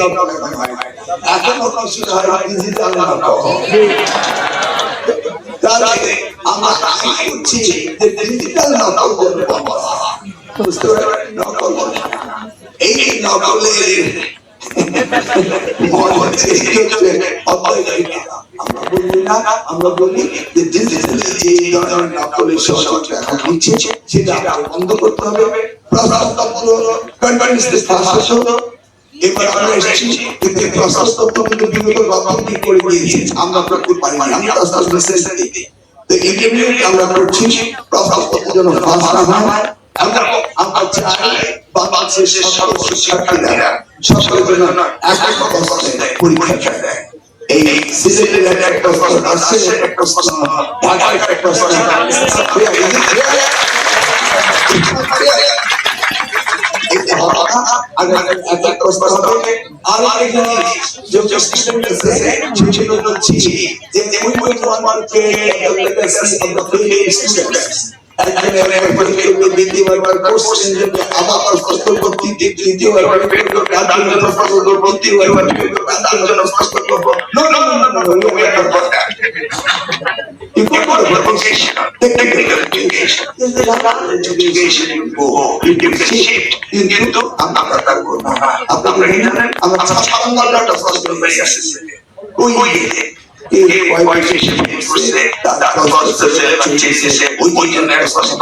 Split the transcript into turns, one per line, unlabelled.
নকল এখন কিছু হয় ডিজিটাল নকল। তাহলে আমরা করছি যে ডিজিটাল নকল বুঝতে পারেন, নকল এই নকলের আমরা বলি না, আমরা বলি যে ডিজিটালি যে ধরনের নকলের সহযোগ দেখা দিচ্ছে সেটা বন্ধ করতে হবে। এবার আমরা এসেছি কিন্তু প্রশাসক কিন্তু বিগত গভর্নমেন্ট করে দিয়েছে, আমরা করতে পারি না। আমি আস্তে আস্তে তো ইন্টারনেট আমরা করছি প্রশাসক যেন ফাঁস না হয়। আমরা চাই বাংলাদেশের সকল শিক্ষার্থীরা সকলের জন্য এক অবস্থায় পরীক্ষা দেয়। এই সিলেটের একটা প্রশ্ন, রাজশাহীর একটা প্রশ্ন, ঢাকার একটা প্রশ্ন, কিন্তু আমরা তার করবো না। আপনারা জানেন আমরা 56টা প্রশ্ন হয়ে আসছে ওই কোয়ালিফিকেশন করছে, তার প্রসেস এর চেঞ্জেস ওই জন্য প্রশ্ন